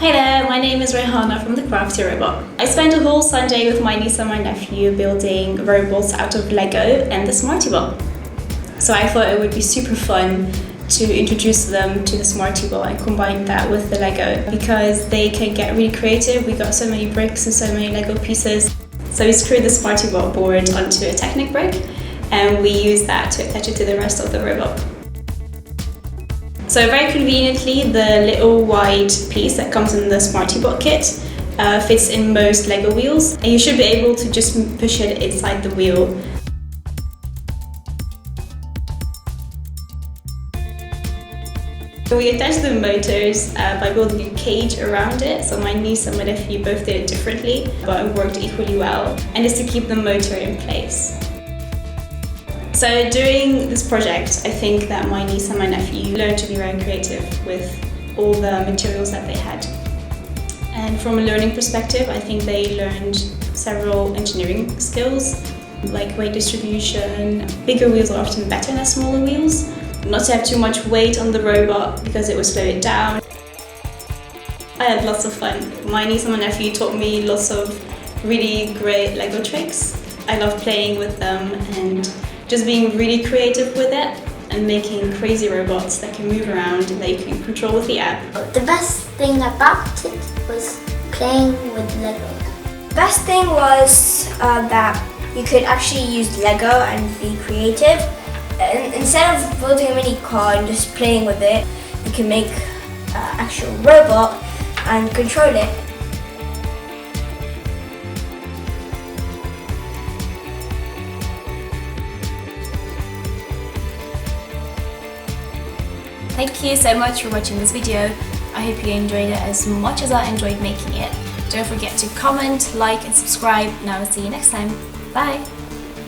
Hi there, my name is Rehana from the Crafty Robot. I spent a whole Sunday with my niece and my nephew building robots out of Lego and the Smartibot. So I thought it would be super fun to introduce them to the Smartibot and combine that with the Lego because they can get really creative. We got so many bricks and so many Lego pieces. So we screwed the Smartibot board onto a Technic brick and we used that to attach it to the rest of the robot. So very conveniently, the little white piece that comes in the Smartibot kit fits in most Lego wheels, and you should be able to just push it inside the wheel. We attached the motors by building a cage around it, so my niece and my nephew both did it differently, but it worked equally well, and it's to keep the motor in place. So during this project, I think that my niece and my nephew learned to be very creative with all the materials that they had. And from a learning perspective, I think they learned several engineering skills, like weight distribution. Bigger wheels are often better than smaller wheels. Not to have too much weight on the robot because it would slow it down. I had lots of fun. My niece and my nephew taught me lots of really great Lego tricks. I love playing with them and just being really creative with it and making crazy robots that can move around and that you can control with the app. The best thing about it was playing with Lego. The best thing was that you could actually use Lego and be creative. And instead of building a mini car and just playing with it, you can make an actual robot and control it. Thank you so much for watching this video. I hope you enjoyed it as much as I enjoyed making it. Don't forget to comment, like and subscribe, and I will see you next time. Bye!